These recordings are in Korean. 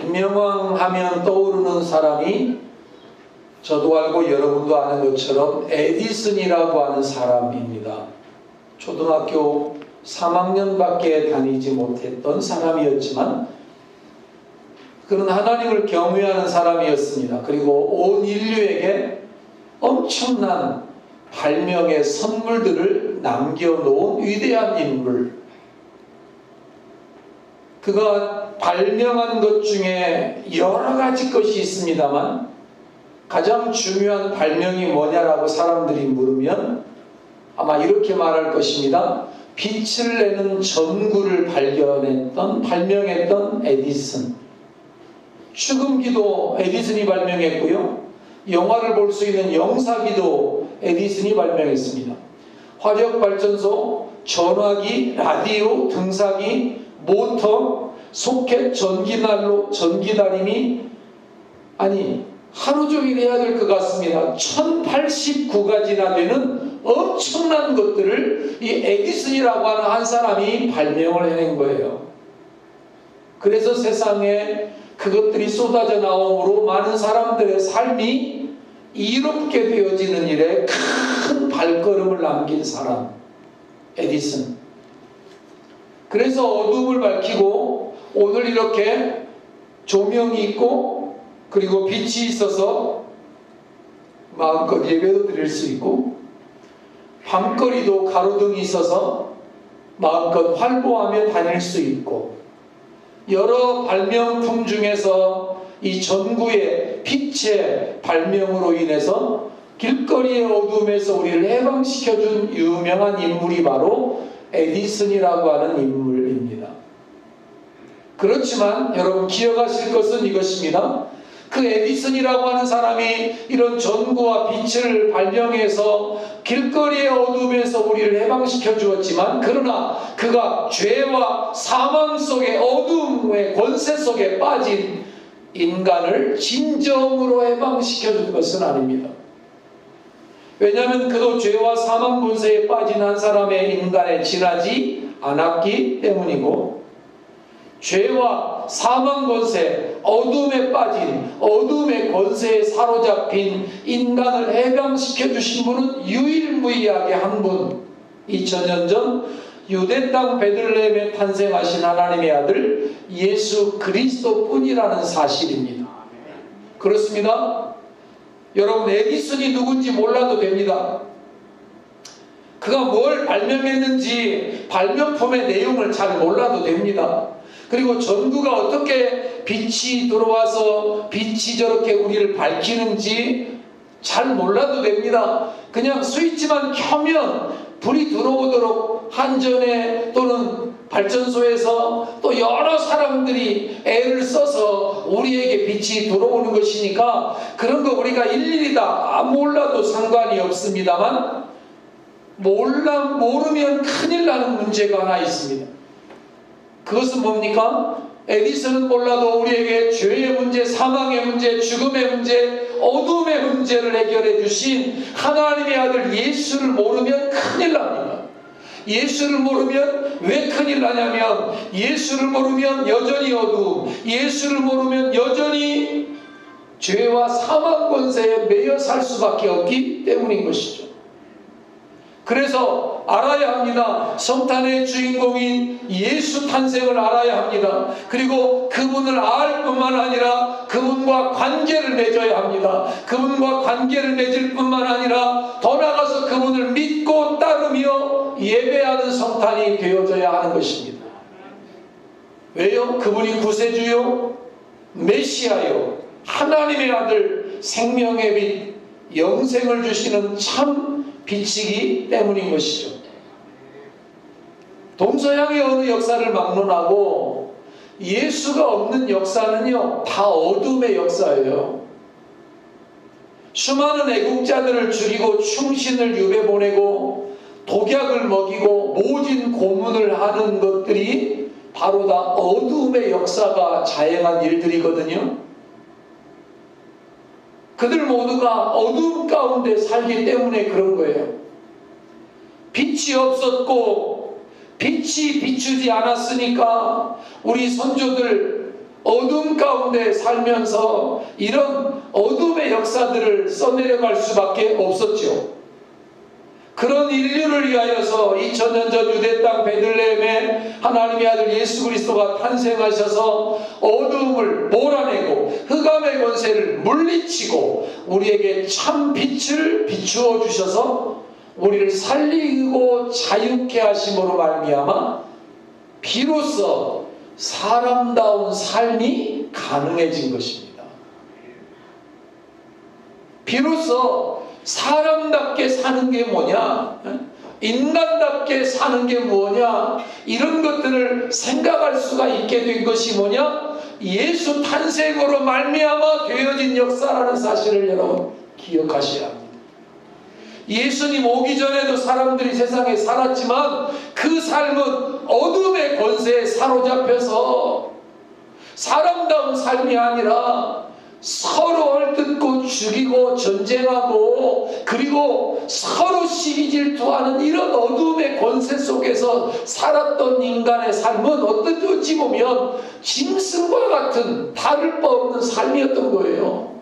발명왕 하면 떠오르는 사람이 저도 알고 여러분도 아는 것처럼 에디슨이라고 하는 사람입니다. 초등학교 3학년밖에 다니지 못했던 사람이었지만 그는 하나님을 경외하는 사람이었습니다. 그리고 온 인류에게 엄청난 발명의 선물들을 남겨놓은 위대한 인물. 그가 발명한 것 중에 여러 가지 것이 있습니다만 가장 중요한 발명이 뭐냐라고 사람들이 물으면 아마 이렇게 말할 것입니다. 빛을 내는 전구를 발명했던 에디슨. 축음기도 에디슨이 발명했고요. 영화를 볼 수 있는 영사기도 에디슨이 발명했습니다. 화력발전소, 전화기, 라디오, 등사기, 모터, 소켓, 전기난로, 전기다리미, 하루 종일 해야 될 것 같습니다. 1089가지나 되는 엄청난 것들을 이 에디슨이라고 하는 한 사람이 발명을 해낸 거예요. 그래서 세상에 그것들이 쏟아져 나옴으로 많은 사람들의 삶이 이롭게 되어지는 일에 큰 발걸음을 남긴 사람, 에디슨. 그래서 어둠을 밝히고 오늘 이렇게 조명이 있고 그리고 빛이 있어서 마음껏 예배도 드릴 수 있고 밤거리도 가로등이 있어서 마음껏 활보하며 다닐 수 있고 여러 발명품 중에서 이 전구의 빛의 발명으로 인해서 길거리의 어둠에서 우리를 해방시켜준 유명한 인물이 바로 에디슨이라고 하는 인물입니다. 그렇지만 여러분 기억하실 것은 이것입니다. 그 에디슨이라고 하는 사람이 이런 전구와 빛을 발명해서 길거리의 어둠에서 우리를 해방시켜 주었지만 그러나 그가 죄와 사망 속의 어둠의 권세 속에 빠진 인간을 진정으로 해방시켜 준 것은 아닙니다. 왜냐하면 그도 죄와 사망 권세에 빠진 한 사람의 인간에 지나지 않았기 때문이고 죄와 사망 권세, 어둠에 빠진 어둠의 권세에 사로잡힌 인간을 해방시켜 주신 분은 유일무이하게 한 분, 2000년 전 유대 땅 베들레헴에 탄생하신 하나님의 아들 예수 그리스도뿐이라는 사실입니다. 그렇습니다. 여러분 에디슨이 누군지 몰라도 됩니다. 그가 뭘 발명했는지 발명품의 내용을 잘 몰라도 됩니다. 그리고 전구가 어떻게 빛이 들어와서 빛이 저렇게 우리를 밝히는지 잘 몰라도 됩니다. 그냥 스위치만 켜면 불이 들어오도록 한전에 또는 발전소에서 또 여러 사람들이 애를 써서 우리에게 빛이 들어오는 것이니까 그런 거 우리가 일일이 다 몰라도 상관이 없습니다만 모르면 큰일 나는 문제가 하나 있습니다. 그것은 뭡니까? 에디슨은 몰라도 우리에게 죄의 문제, 사망의 문제, 죽음의 문제, 어둠의 문제를 해결해 주신 하나님의 아들 예수를 모르면 큰일 납니다. 예수를 모르면 왜 큰일 나냐면 예수를 모르면 여전히 어두움, 예수를 모르면 여전히 죄와 사망 권세에 매여 살 수밖에 없기 때문인 것이죠. 그래서 알아야 합니다. 성탄의 주인공인 예수 탄생을 알아야 합니다. 그리고 그분을 알 뿐만 아니라 그분과 관계를 맺어야 합니다. 그분과 관계를 맺을 뿐만 아니라 더 나아가서 그분을 믿고 따르며 예배하는 성탄이 되어져야 하는 것입니다. 왜요? 그분이 구세주요, 메시아요, 하나님의 아들, 생명의 빛, 영생을 주시는 참 빛이기 때문인 것이죠. 동서양의 어느 역사를 막론하고 예수가 없는 역사는요 다 어둠의 역사예요. 수많은 애국자들을 죽이고 충신을 유배 보내고 독약을 먹이고 모진 고문을 하는 것들이 바로 다 어둠의 역사가 자행한 일들이거든요. 그들 모두가 어둠 가운데 살기 때문에 그런 거예요. 빛이 없었고 빛이 비추지 않았으니까 우리 선조들 어둠 가운데 살면서 이런 어둠의 역사들을 써내려갈 수밖에 없었죠. 그런 인류를 위하여서 2000년 전 유대 땅 베들레헴에 하나님의 아들 예수 그리스도가 탄생하셔서 어둠을 몰아내고 흑암의 권세를 물리치고 우리에게 참 빛을 비추어 주셔서 우리를 살리고 자유케 하심으로 말미암아 비로소 사람다운 삶이 가능해진 것입니다. 비로소 사람답게 사는 게 뭐냐, 인간답게 사는 게 뭐냐, 이런 것들을 생각할 수가 있게 된 것이 뭐냐, 예수 탄생으로 말미암아 되어진 역사라는 사실을 여러분 기억하셔야 합니다. 예수님 오기 전에도 사람들이 세상에 살았지만 그 삶은 어둠의 권세에 사로잡혀서 사람다운 삶이 아니라 서로 헐뜯고 죽이고 전쟁하고 그리고 서로 시기질투하는 이런 어둠의 권세 속에서 살았던 인간의 삶은 어찌 보면 짐승과 같은 다를 바 없는 삶이었던 거예요.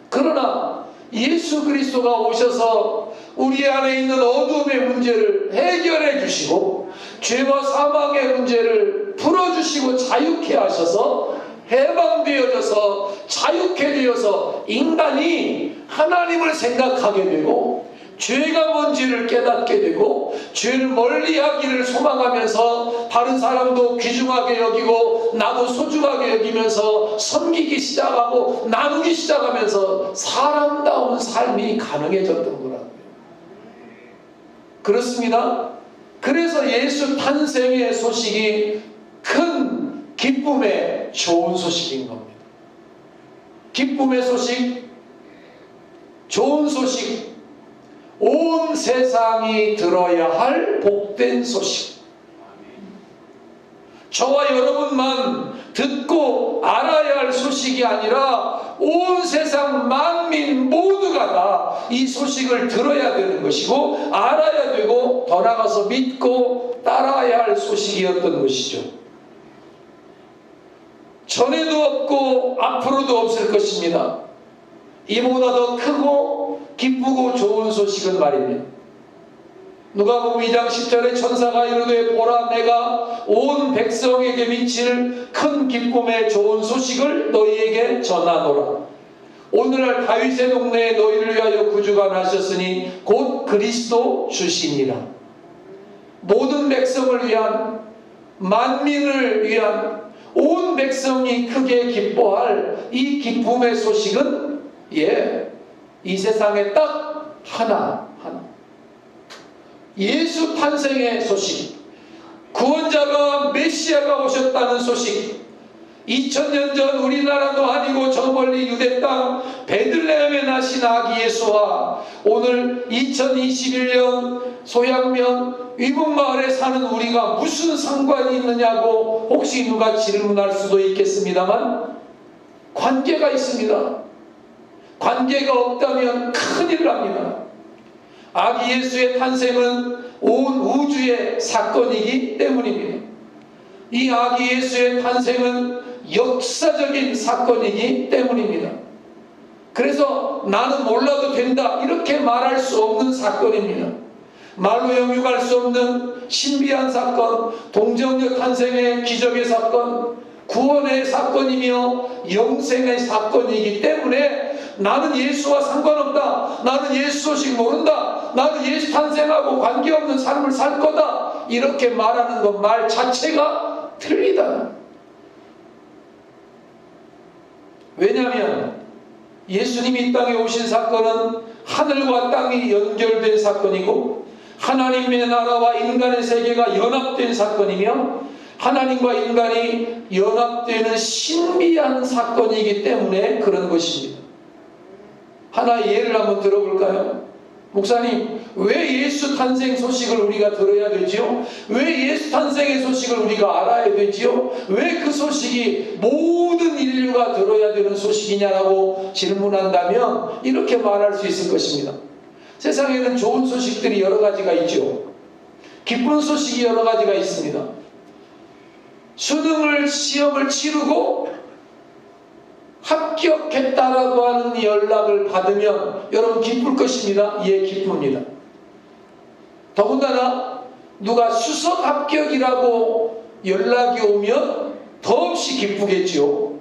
그러나 예수 그리스도가 오셔서 우리 안에 있는 어둠의 문제를 해결해 주시고 죄와 사망의 문제를 풀어주시고 자유케 하셔서 해방되어져서 자유케 되어서 인간이 하나님을 생각하게 되고 죄가 뭔지를 깨닫게 되고 죄를 멀리하기를 소망하면서 다른 사람도 귀중하게 여기고 나도 소중하게 여기면서 섬기기 시작하고 나누기 시작하면서 사람다운 삶이 가능해졌던 거라고요. 그렇습니다. 그래서 예수 탄생의 소식이 큰 기쁨의 좋은 소식인 겁니다. 기쁨의 소식, 좋은 소식, 온 세상이 들어야 할 복된 소식. 저와 여러분만 듣고 알아야 할 소식이 아니라 온 세상 만민 모두가 다 이 소식을 들어야 되는 것이고 알아야 되고 더 나아가서 믿고 따라야 할 소식이었던 것이죠. 전에도 없고 앞으로도 없을 것입니다. 이보다 더 크고 기쁘고 좋은 소식은 말입니다. 누가복음 2장 10절에 천사가 이르되 보라 내가 온 백성에게 미칠 큰 기쁨의 좋은 소식을 너희에게 전하노라. 오늘날 다윗의 동네에 너희를 위하여 구주가 나셨으니 곧 그리스도 주시니라. 모든 백성을 위한, 만민을 위한, 온 백성이 크게 기뻐할 이 기쁨의 소식은 이 세상에 딱 하나 예수 탄생의 소식, 구원자가 메시아가 오셨다는 소식, 2000년 전 우리나라도 아니고 저 멀리 유대 땅 베들레헴에 나신 아기 예수와 오늘 2021년 소양면 위문마을에 사는 우리가 무슨 상관이 있느냐고 혹시 누가 질문할 수도 있겠습니다만 관계가 있습니다. 관계가 없다면 큰일 납니다. 아기 예수의 탄생은 온 우주의 사건이기 때문입니다. 이 아기 예수의 탄생은 역사적인 사건이기 때문입니다. 그래서 나는 몰라도 된다 이렇게 말할 수 없는 사건입니다. 말로 영육할 수 없는 신비한 사건, 동정녀 탄생의 기적의 사건, 구원의 사건이며 영생의 사건이기 때문에 나는 예수와 상관없다, 나는 예수 소식 모른다, 나는 예수 탄생하고 관계없는 삶을 살 거다 이렇게 말하는 것 말 자체가 틀리다. 왜냐하면 예수님이 이 땅에 오신 사건은 하늘과 땅이 연결된 사건이고 하나님의 나라와 인간의 세계가 연합된 사건이며 하나님과 인간이 연합되는 신비한 사건이기 때문에 그런 것입니다. 하나의 예를 한번 들어볼까요? 목사님, 왜 예수 탄생 소식을 우리가 들어야 되지요? 왜 예수 탄생의 소식을 우리가 알아야 되지요? 왜 그 소식이 모든 인류가 들어야 되는 소식이냐라고 질문한다면 이렇게 말할 수 있을 것입니다. 세상에는 좋은 소식들이 여러 가지가 있죠. 기쁜 소식이 여러 가지가 있습니다. 수능을 시험을 치르고 합격했다라고 하는 연락을 받으면 여러분 기쁠 것입니다. 예, 기쁩니다. 더군다나 누가 수석 합격이라고 연락이 오면 더없이 기쁘겠죠.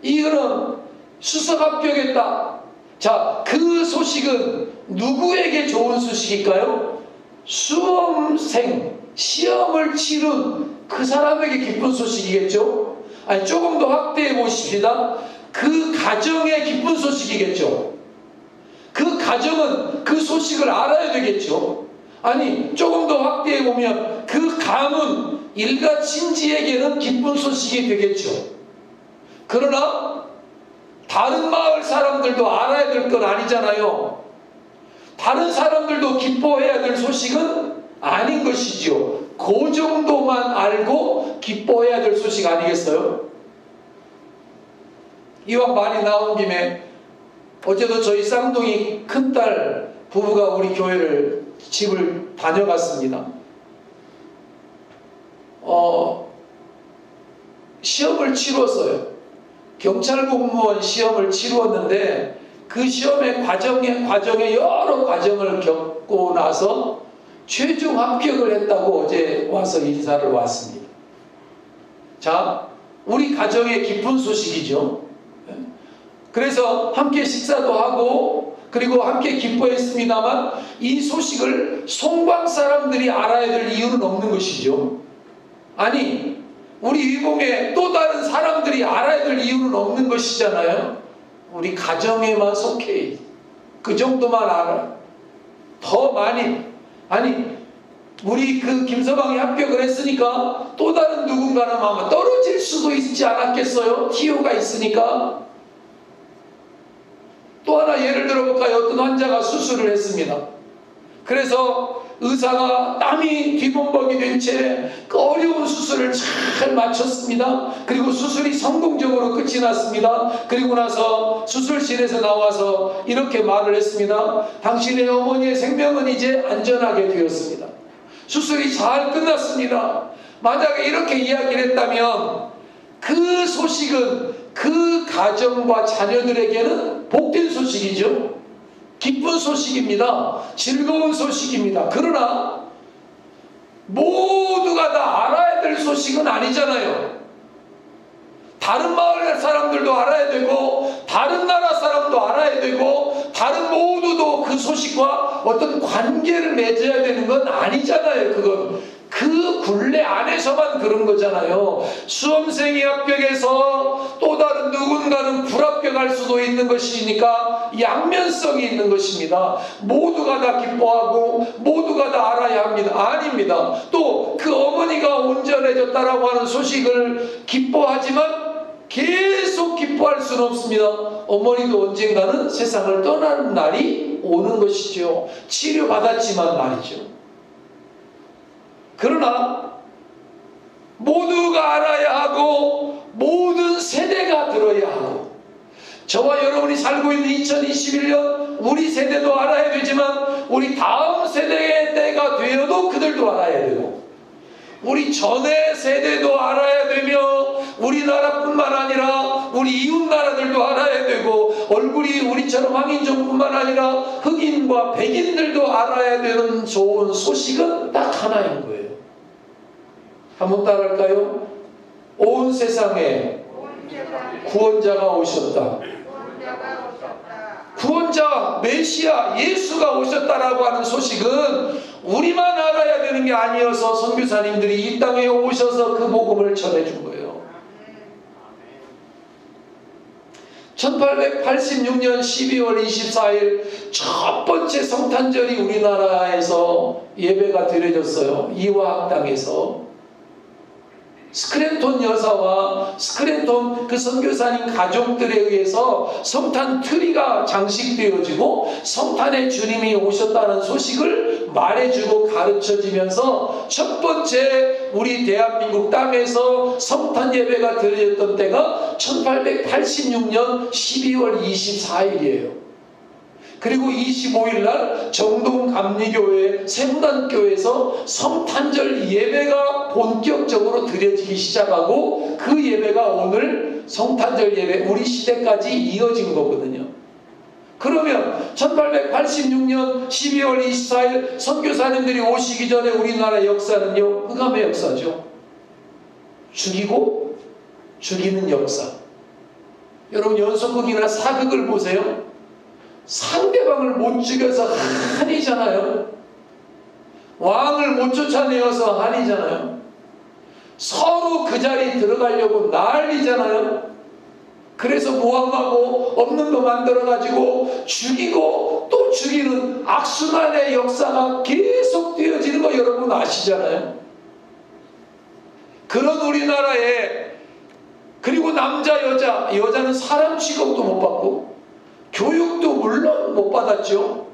이거는 수석 합격했다. 자, 그 소식은 누구에게 좋은 소식일까요? 수험생, 시험을 치른 그 사람에게 기쁜 소식이겠죠. 아니, 조금 더 확대해 보십시다. 그 가정의 기쁜 소식이겠죠. 그 가정은 그 소식을 알아야 되겠죠. 아니, 조금 더 확대해 보면 그 가문, 일가 친지에게는 기쁜 소식이 되겠죠. 그러나 다른 마을 사람들도 알아야 될 건 아니잖아요. 다른 사람들도 기뻐해야 될 소식은 아닌 것이지요. 그 정도만 알고 기뻐해야 될 소식 아니겠어요? 이왕 많이 나온 김에 어제도 저희 쌍둥이 큰딸 부부가 우리 교회를 집을 다녀갔습니다. 시험을 치렀어요. 경찰 공무원 시험을 치루었는데 그 시험의 과정에 여러 과정을 겪고 나서 최종 합격을 했다고 어제 와서 인사를 왔습니다. 자, 우리 가정의 기쁜 소식이죠. 그래서 함께 식사도 하고 그리고 함께 기뻐했습니다만 이 소식을 송방 사람들이 알아야 될 이유는 없는 것이죠. 아니, 우리 위봉에 또 다른 사람들이 알아야 될 이유는 없는 것이잖아요. 우리 가정에만 속해. 그 정도만 알아. 더 많이. 아니, 우리 그 김서방이 합격을 했으니까 또 다른 누군가는 아마 떨어질 수도 있지 않았겠어요? TO가 있으니까. 또 하나 예를 들어볼까요? 어떤 환자가 수술을 했습니다. 그래서 의사가 땀이 뒤범벅이 된 채 어려운 수술을 잘 마쳤습니다. 그리고 수술이 성공적으로 끝이 났습니다. 그리고 나서 수술실에서 나와서 이렇게 말을 했습니다. 당신의 어머니의 생명은 이제 안전하게 되었습니다. 수술이 잘 끝났습니다. 만약에 이렇게 이야기를 했다면 그 소식은 그 가정과 자녀들에게는 복된 소식이죠. 기쁜 소식입니다. 즐거운 소식입니다. 그러나 모두가 다 알아야 될 소식은 아니잖아요. 다른 마을 사람들도 알아야 되고 다른 나라 사람도 알아야 되고 다른 모두도 그 소식과 어떤 관계를 맺어야 되는 건 아니잖아요. 그건 그 굴레 안에서만 그런 거잖아요. 수험생이 합격해서 또 다른 누군가는 불합격할 수도 있는 것이니까 양면성이 있는 것입니다. 모두가 다 기뻐하고 모두가 다 알아야 합니다. 아닙니다. 또 그 어머니가 온전해졌다라고 하는 소식을 기뻐하지만 계속 기뻐할 수는 없습니다. 어머니도 언젠가는 세상을 떠나는 날이 오는 것이죠. 치료받았지만 말이죠. 그러나 모두가 알아야 하고 모든 세대가 들어야 하고 저와 여러분이 살고 있는 2021년 우리 세대도 알아야 되지만 우리 다음 세대의 때가 되어도 그들도 알아야 되고 우리 전의 세대도 알아야 되며 우리나라뿐만 아니라 우리 이웃 나라들도 알아야 되고 얼굴이 우리처럼 황인종뿐만 아니라 흑인과 백인들도 알아야 되는 좋은 소식은 딱 하나인 거예요. 한번 따라할까요? 온 세상에 구원자가 오셨다. 구원자 메시아 예수가 오셨다라고 하는 소식은 우리만 알아야 되는 게 아니어서 선교사님들이 이 땅에 오셔서 그 복음을 전해준 거예요. 1886년 12월 24일 첫 번째 성탄절이 우리나라에서 예배가 드려졌어요. 이화학당에서. 스크랜톤 여사와 스크랜톤 그 선교사님 가족들에 의해서 성탄 트리가 장식되어지고 성탄의 주님이 오셨다는 소식을 말해주고 가르쳐지면서 첫 번째 우리 대한민국 땅에서 성탄 예배가 드려졌던 때가 1886년 12월 24일이에요. 그리고 25일 날 정동 감리교회 생단교회에서 성탄절 예배가 본격적으로 드려지기 시작하고 그 예배가 오늘 성탄절 예배 우리 시대까지 이어진 거거든요. 그러면 1886년 12월 24일 선교사님들이 오시기 전에 우리나라 역사는요, 흑암의 역사죠. 죽이고 죽이는 역사. 여러분 연속극이나 사극을 보세요. 상대방을 못 죽여서 한이잖아요. 왕을 못 쫓아내어서 한이잖아요. 서로 그 자리에 들어가려고 난리잖아요. 그래서 모함하고 없는 거 만들어가지고 죽이고 또 죽이는 악순환의 역사가 계속 되어지는 거 여러분 아시잖아요. 그런 우리나라에, 그리고 남자 여자는 사람 취급도 못 받고 교육도 물론 못 받았죠.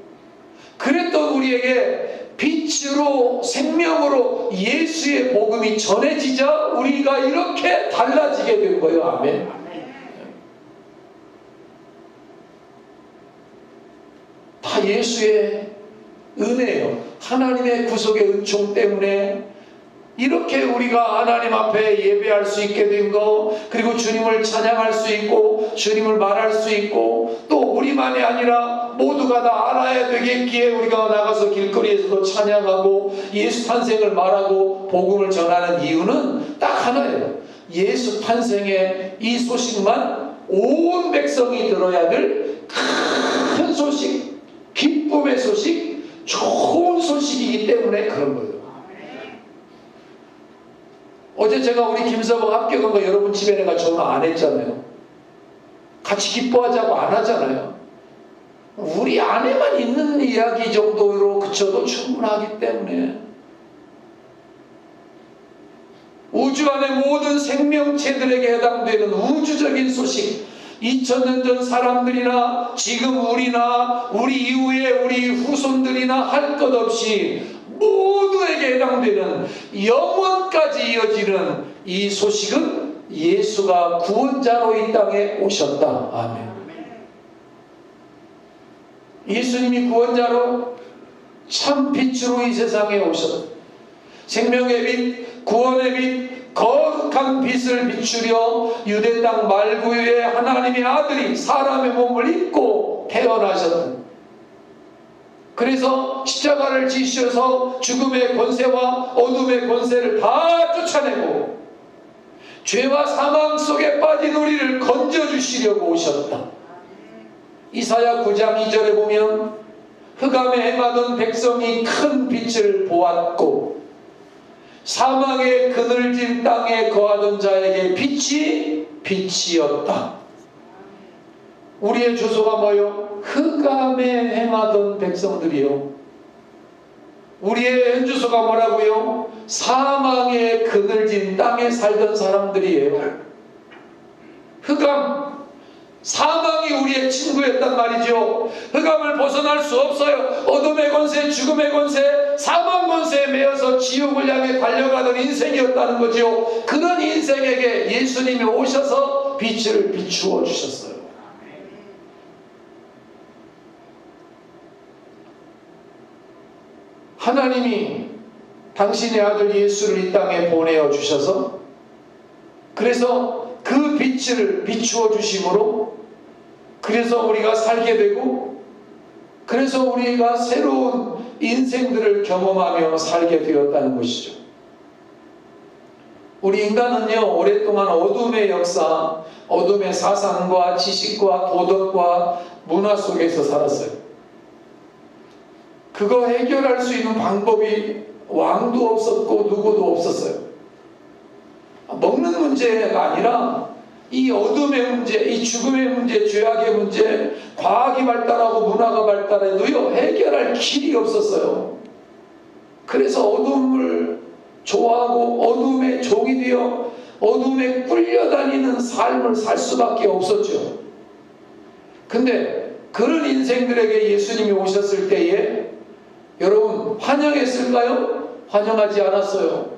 그랬던 우리에게 빛으로 생명으로 예수의 복음이 전해지자 우리가 이렇게 달라지게 된 거예요. 아멘. 다 예수의 은혜예요. 하나님의 구속의 은총 때문에 이렇게 우리가 하나님 앞에 예배할 수 있게 된 거, 그리고 주님을 찬양할 수 있고 주님을 말할 수 있고, 또 우리만이 아니라 모두가 다 알아야 되겠기에 우리가 나가서 길거리에서도 찬양하고 예수 탄생을 말하고 복음을 전하는 이유는 딱 하나예요. 예수 탄생의 이 소식만 온 백성이 들어야 될 큰 소식, 기쁨의 소식, 좋은 소식이기 때문에 그런 거예요. 어제 제가 우리 김서방 합격한 거 여러분 집에 내가 전화 안 했잖아요. 같이 기뻐하자고 안 하잖아요. 우리 안에만 있는 이야기 정도로 그쳐도 충분하기 때문에, 우주 안의 모든 생명체들에게 해당되는 우주적인 소식, 2000년 전 사람들이나 지금 우리나 우리 이후에 우리 후손들이나 할 것 없이 모두에게 해당되는 영원까지 이어지는 이 소식은 예수가 구원자로 이 땅에 오셨다. 아멘. 예수님이 구원자로 참 빛으로 이 세상에 오셨다. 생명의 빛, 구원의 빛, 거룩한 빛을 비추려 유대 땅 말구유에 하나님의 아들이 사람의 몸을 입고 태어나셨다. 그래서 십자가를 지시셔서 죽음의 권세와 어둠의 권세를 다 쫓아내고 죄와 사망 속에 빠진 우리를 건져주시려고 오셨다. 이사야 9장 2절에 보면 흑암에 헤매던 백성이 큰 빛을 보았고 사망의 그늘진 땅에 거하던 자에게 빛이 빛이었다. 우리의 주소가 뭐요? 흑암에 헤매던 백성들이요. 우리의 현주소가 뭐라고요? 사망의 그늘진 땅에 살던 사람들이에요. 흑암, 사망이 우리의 친구였단 말이죠. 흑암을 벗어날 수 없어요. 어둠의 권세, 죽음의 권세, 사망 권세에 매여서 지옥을 향해 달려가던 인생이었다는 거죠. 그런 인생에게 예수님이 오셔서 빛을 비추어 주셨어요. 하나님이 당신의 아들 예수를 이 땅에 보내어 주셔서, 그래서 그 빛을 비추어 주심으로 그래서 우리가 살게 되고, 그래서 우리가 새로운 인생들을 경험하며 살게 되었다는 것이죠. 우리 인간은요, 오랫동안 어둠의 역사, 어둠의 사상과 지식과 도덕과 문화 속에서 살았어요. 그거 해결할 수 있는 방법이 왕도 없었고 누구도 없었어요. 먹는 문제가 아니라 이 어둠의 문제, 이 죽음의 문제, 죄악의 문제, 과학이 발달하고 문화가 발달해도요, 해결할 길이 없었어요. 그래서 어둠을 좋아하고 어둠의 종이 되어 어둠에 끌려다니는 삶을 살 수밖에 없었죠. 근데 그런 인생들에게 예수님이 오셨을 때에 여러분 환영했을까요? 환영하지 않았어요.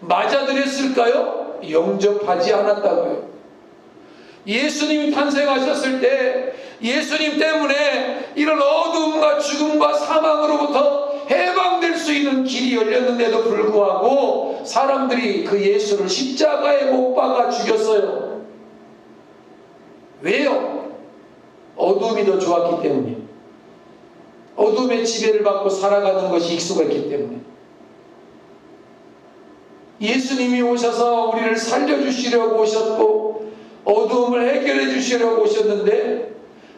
맞아들였을까요? 영접하지 않았다고요. 예수님이 탄생하셨을 때 예수님 때문에 이런 어둠과 죽음과 사망으로부터 해방될 수 있는 길이 열렸는데도 불구하고 사람들이 그 예수를 십자가에 못 박아 죽였어요. 왜요? 어둠이 더 좋았기 때문이에요. 어둠의 지배를 받고 살아가는 것이 익숙했기 때문에. 예수님이 오셔서 우리를 살려주시려고 오셨고 어두움을 해결해 주시려고 오셨는데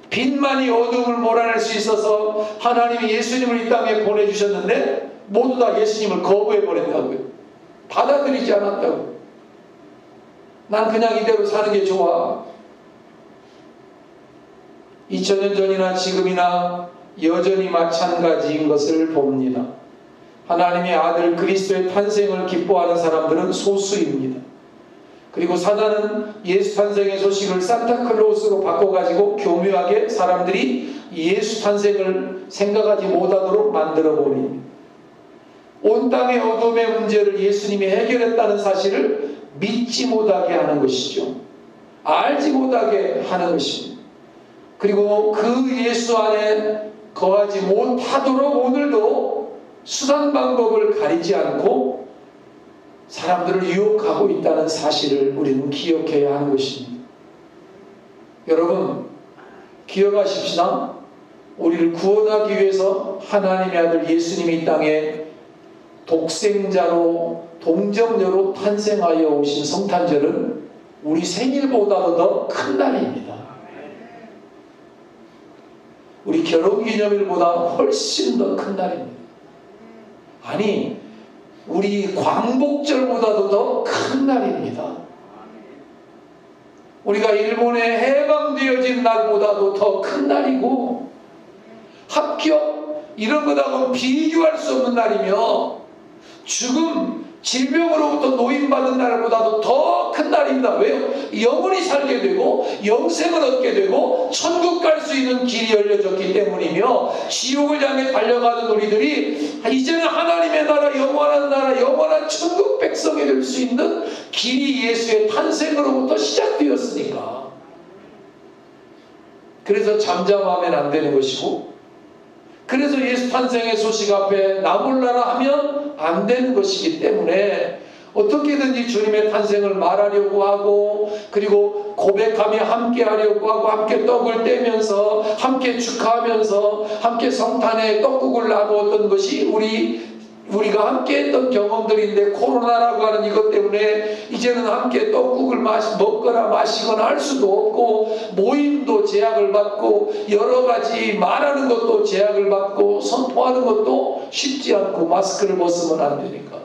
빛만이 어두움을 몰아낼 수 있어서 하나님이 예수님을 이 땅에 보내주셨는데 모두 다 예수님을 거부해 버렸다고요. 받아들이지 않았다고요. 난 그냥 이대로 사는 게 좋아. 2000년 전이나 지금이나 여전히 마찬가지인 것을 봅니다. 하나님의 아들 그리스도의 탄생을 기뻐하는 사람들은 소수입니다. 그리고 사단은 예수 탄생의 소식을 산타클로스로 바꿔가지고 교묘하게 사람들이 예수 탄생을 생각하지 못하도록 만들어버립니다. 온 땅의 어둠의 문제를 예수님이 해결했다는 사실을 믿지 못하게 하는 것이죠. 알지 못하게 하는 것입니다. 그리고 그 예수 안에 거하지 못하도록 오늘도 수단 방법을 가리지 않고 사람들을 유혹하고 있다는 사실을 우리는 기억해야 하는 것입니다. 여러분, 기억하십시다. 우리를 구원하기 위해서 하나님의 아들 예수님이 이 땅에 독생자로 동정녀로 탄생하여 오신 성탄절은 우리 생일보다도 더 큰 날입니다. 우리 결혼기념일보다 훨씬 더 큰 날입니다. 아니, 우리 광복절보다도 더 큰 날입니다. 우리가 일본에 해방되어진 날보다도 더 큰 날이고 합격 이런 것하고는 비교할 수 없는 날이며 죽음, 질병으로부터 노인받은 날보다도 더 큰 날입니다. 왜요? 영원히 살게 되고 영생을 얻게 되고 천국 갈 수 있는 길이 열려졌기 때문이며 지옥을 향해 달려가는 우리들이 이제는 하나님의 나라, 영원한 천국 백성이 될 수 있는 길이 예수의 탄생으로부터 시작되었으니까. 그래서 잠잠하면 안 되는 것이고, 그래서 예수 탄생의 소식 앞에 나 몰라라 하면 안 되는 것이기 때문에 어떻게든지 주님의 탄생을 말하려고 하고, 그리고 고백하며 함께 하려고 하고, 함께 떡을 떼면서 함께 축하하면서 함께 성탄의 떡국을 나누었던 것이 우리가 함께 했던 경험들인데, 코로나라고 하는 이것 때문에 이제는 함께 떡국을 먹거나 마시거나 할 수도 없고, 모임도 제약을 받고, 여러 가지 말하는 것도 제약을 받고, 선포하는 것도 쉽지 않고, 마스크를 벗으면 안 되니까.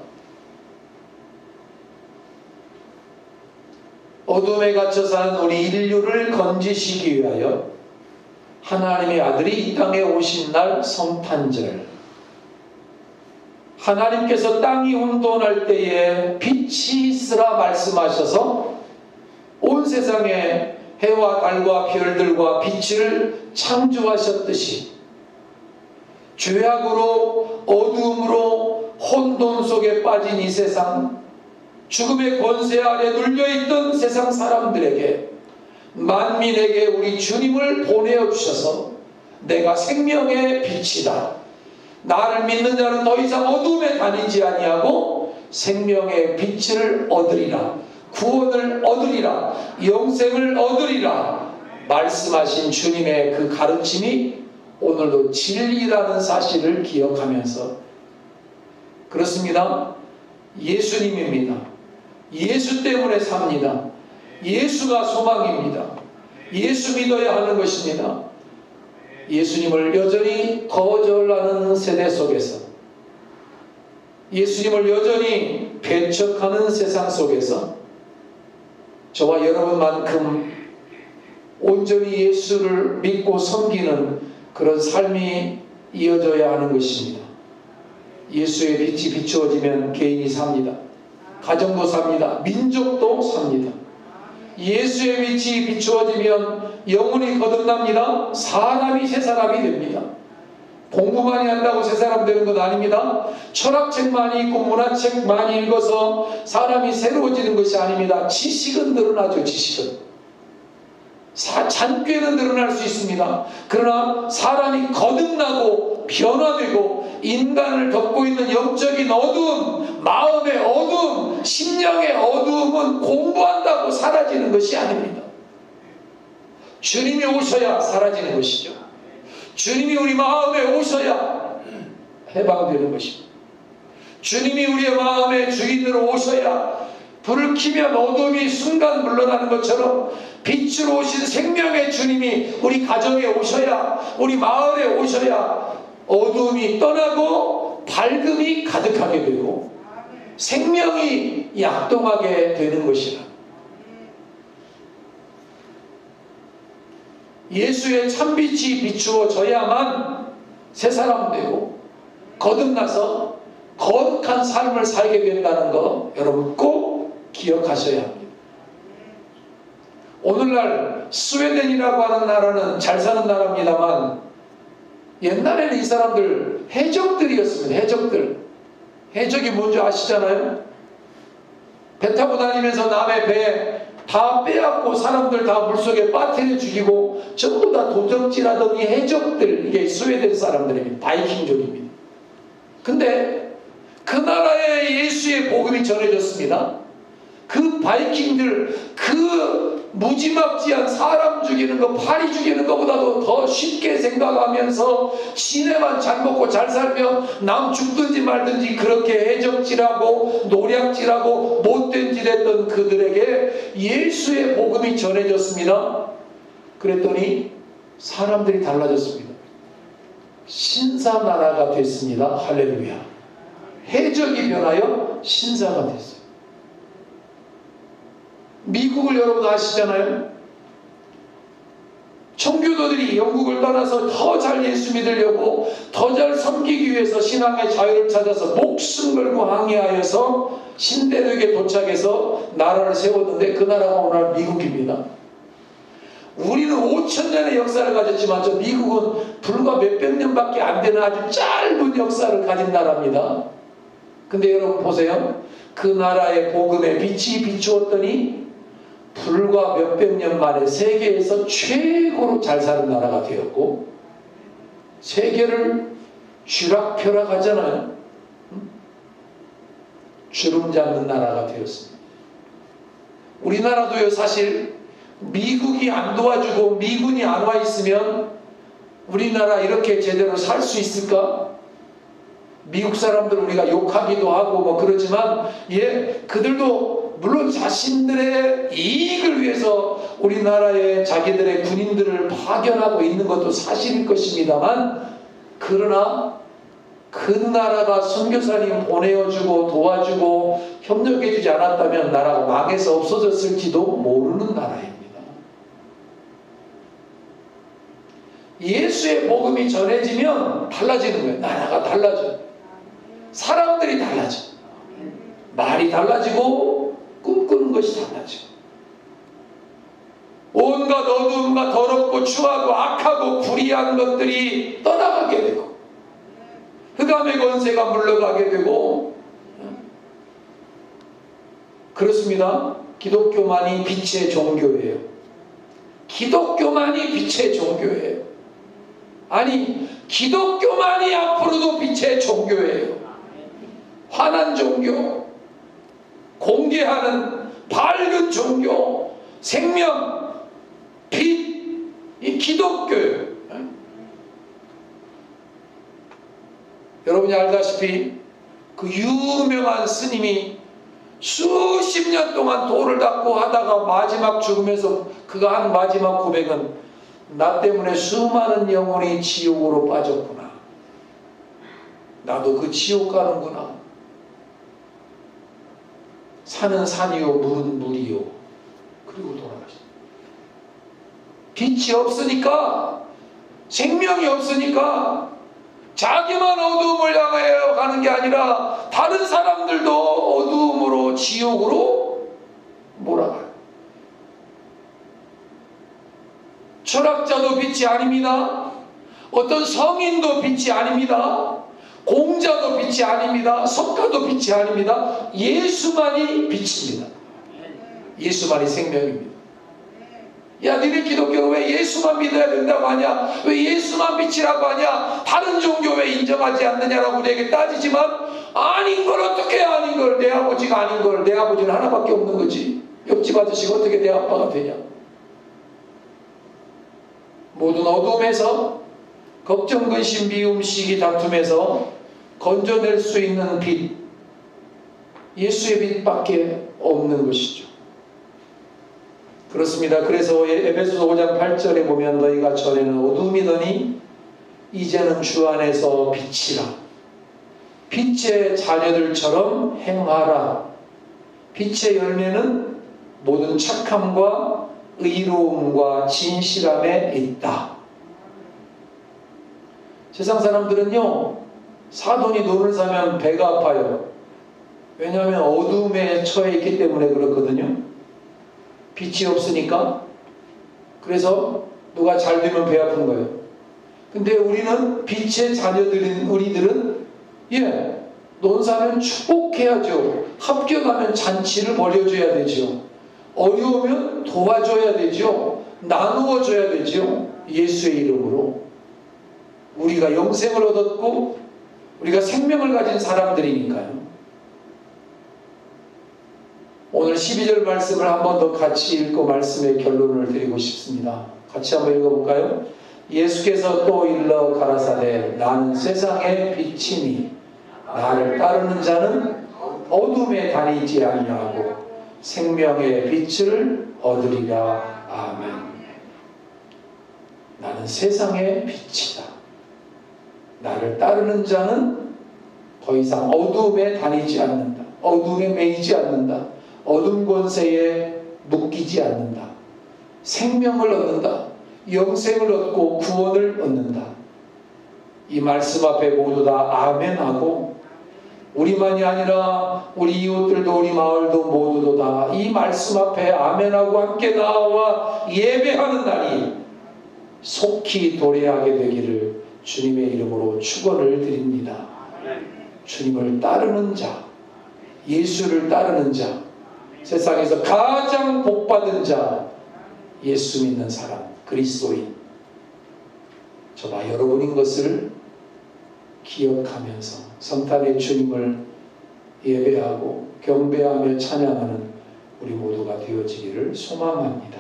어둠에 갇혀 사는 우리 인류를 건지시기 위하여 하나님의 아들이 이 땅에 오신 날 성탄절, 하나님께서 땅이 혼돈할 때에 빛이 있으라 말씀하셔서 온 세상에 해와 달과 별들과 빛을 창조하셨듯이 죄악으로 어두움으로 혼돈 속에 빠진 이 세상, 죽음의 권세 아래 눌려있던 세상 사람들에게, 만민에게 우리 주님을 보내주셔서 내가 생명의 빛이다, 나를 믿는 자는 더 이상 어둠에 다니지 아니하고 생명의 빛을 얻으리라, 구원을 얻으리라, 영생을 얻으리라 말씀하신 주님의 그 가르침이 오늘도 진리라는 사실을 기억하면서, 그렇습니다. 예수님입니다. 예수 때문에 삽니다. 예수가 소망입니다. 예수 믿어야 하는 것입니다. 예수님을 여전히 거절하는 세대 속에서, 예수님을 여전히 배척하는 세상 속에서 저와 여러분만큼 온전히 예수를 믿고 섬기는 그런 삶이 이어져야 하는 것입니다. 예수의 빛이 비추어지면 개인이 삽니다. 가정도 삽니다. 민족도 삽니다. 예수의 빛이 비추어지면 영혼이 거듭납니다. 사람이 새 사람이 됩니다. 공부 많이 한다고 새 사람 되는 것 아닙니다. 철학책 많이 읽고 문화책 많이 읽어서 사람이 새로워지는 것이 아닙니다. 지식은 늘어나죠. 지식은. 잔꾀는 늘어날 수 있습니다. 그러나 사람이 거듭나고 변화되고 인간을 덮고 있는 영적인 어두움, 마음의 어두움, 심령의 어두움은 공부한다고 사라지는 것이 아닙니다. 주님이 오셔야 사라지는 것이죠. 주님이 우리 마음에 오셔야 해방되는 것입니다. 주님이 우리의 마음의 주인으로 오셔야 불을 켜면 어둠이 순간 물러나는 것처럼 빛으로 오신 생명의 주님이 우리 가정에 오셔야, 우리 마을에 오셔야 어둠이 떠나고 밝음이 가득하게 되고 생명이 약동하게 되는 것이라. 예수의 참빛이 비추어져야만 새 사람 되고 거듭나서 거룩한 삶을 살게 된다는 거 여러분 꼭 기억하셔야 합니다. 오늘날 스웨덴이라고 하는 나라는 잘 사는 나라입니다만 옛날에는 이 사람들 해적들이었습니다. 해적이 뭔지 아시잖아요? 배 타고 다니면서 남의 배 다 빼앗고 사람들 다 물속에 빠뜨려 죽이고 전부 다 도적질하던 이 해적들, 이게 스웨덴 사람들입니다. 바이킹족입니다. 근데 그 나라에 예수의 복음이 전해졌습니다. 그 바이킹들, 그 무지막지한 사람 죽이는 거, 파리 죽이는 것보다도 더 쉽게 생각하면서 지네만 잘 먹고 잘 살면 남 죽든지 말든지 그렇게 해적질하고 노략질하고 못된 짓 했던 그들에게 예수의 복음이 전해졌습니다. 그랬더니 사람들이 달라졌습니다. 신사나라가 됐습니다. 할렐루야. 해적이 변하여 신사가 됐어요. 미국을 여러분 아시잖아요. 청교도들이 영국을 떠나서 더 잘 예수 믿으려고 더 잘 섬기기 위해서 신앙의 자유를 찾아서 목숨 걸고 항해하여서 신대륙에 도착해서 나라를 세웠는데 그 나라가 오늘 미국입니다. 우리는 5,000년의 역사를 가졌지만 저 미국은 불과 몇백 년밖에 안 되는 아주 짧은 역사를 가진 나라입니다. 근데 여러분 보세요. 그 나라의 복음의 빛이 비추었더니 불과 몇백 년 만에 세계에서 최고로 잘 사는 나라가 되었고 세계를 쥐락펴락하잖아요. 주름 잡는 나라가 되었습니다. 우리나라도요, 사실 미국이 안 도와주고 미군이 안 와 있으면 우리나라 이렇게 제대로 살 수 있을까? 미국 사람들 우리가 욕하기도 하고 뭐 그러지만 그들도 물론 자신들의 이익을 위해서 우리나라의 자기들의 군인들을 파견하고 있는 것도 사실일 것입니다만, 그러나 그 나라가 선교사님 보내어주고 도와주고 협력해주지 않았다면 나라가 망해서 없어졌을지도 모르는 나라입니다. 예수의 복음이 전해지면 달라지는 거예요. 나라가 달라져요. 사람들이 달라져. 말이 달라지고 꿈꾸는 것이 달라지고 온갖 어두움과 더럽고 추하고 악하고 불의한 것들이 떠나가게 되고 흑암의 권세가 물러가게 되고 그렇습니다. 기독교만이 빛의 종교예요. 기독교만이 빛의 종교예요. 아니, 기독교만이 앞으로도 빛의 종교예요. 환한 종교, 공개하는 밝은 종교, 생명, 빛, 이 기독교예요. 여러분이 알다시피 그 유명한 스님이 수십 년 동안 돌을 닦고 하다가 마지막 죽으면서 그가 한 마지막 고백은 나 때문에 수많은 영혼이 지옥으로 빠졌구나. 나도 그 지옥 가는구나. 산은 산이요 물은 물이요. 그리고 돌아가셨어요. 빛이 없으니까, 생명이 없으니까 자기만 어두움을 향하여 가는 게 아니라 다른 사람들도 어두움으로 지옥으로 몰아가요. 철학자도 빛이 아닙니다. 어떤 성인도 빛이 아닙니다. 공자도 빛이 아닙니다. 석가도 빛이 아닙니다. 예수만이 빛입니다. 예수만이 생명입니다. 야, 너네 기독교는 왜 예수만 믿어야 된다고 하냐? 왜 예수만 믿으라고 하냐? 다른 종교 왜 인정하지 않느냐라고 우리에게 따지지만, 아닌 걸 어떻게 해? 아닌 걸, 내 아버지가 아닌 걸, 내 아버지는 하나밖에 없는 거지. 옆집 아저씨가 어떻게 내 아빠가 되냐? 모든 어둠에서, 걱정, 근심, 미움, 시기, 다툼에서 건져낼 수 있는 빛, 예수의 빛밖에 없는 것이죠. 그렇습니다. 그래서 에베소서 5장 8절에 보면 너희가 전에는 어둠이더니 이제는 주 안에서 빛이라. 빛의 자녀들처럼 행하라. 빛의 열매는 모든 착함과 의로움과 진실함에 있다. 세상 사람들은요, 사돈이 돈을 사면 배가 아파요. 왜냐하면 어둠에 처해 있기 때문에 그렇거든요. 빛이 없으니까. 그래서 누가 잘 되면 배 아픈 거예요. 근데 우리는 빛의 자녀들인 우리들은 돈 사면 축복해야죠. 합격하면 잔치를 벌여줘야 되죠. 어려우면 도와줘야 되죠. 나누어줘야 되죠. 예수의 이름으로. 우리가 영생을 얻었고 우리가 생명을 가진 사람들이니까요. 오늘 12절 말씀을 한 번 더 같이 읽고 말씀의 결론을 드리고 싶습니다. 같이 한번 읽어볼까요? 예수께서 또 일러 가라사대 나는 세상의 빛이니 나를 따르는 자는 어둠에 다니지 아니하고 생명의 빛을 얻으리라. 아멘. 나는 세상의 빛이다. 나를 따르는 자는 더 이상 어둠에 다니지 않는다. 어둠에 매이지 않는다. 어둠 권세에 묶이지 않는다. 생명을 얻는다. 영생을 얻고 구원을 얻는다. 이 말씀 앞에 모두 다 아멘하고 우리만이 아니라 우리 이웃들도 우리 마을도 모두도 다 이 말씀 앞에 아멘하고 함께 나와 예배하는 날이 속히 도래하게 되기를 주님의 이름으로 축원을 드립니다. 주님을 따르는 자, 예수를 따르는 자, 세상에서 가장 복받은 자, 예수 믿는 사람, 그리스도인, 저와 여러분인 것을 기억하면서 성탄의 주님을 예배하고 경배하며 찬양하는 우리 모두가 되어지기를 소망합니다.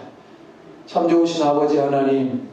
참 좋으신 아버지 하나님,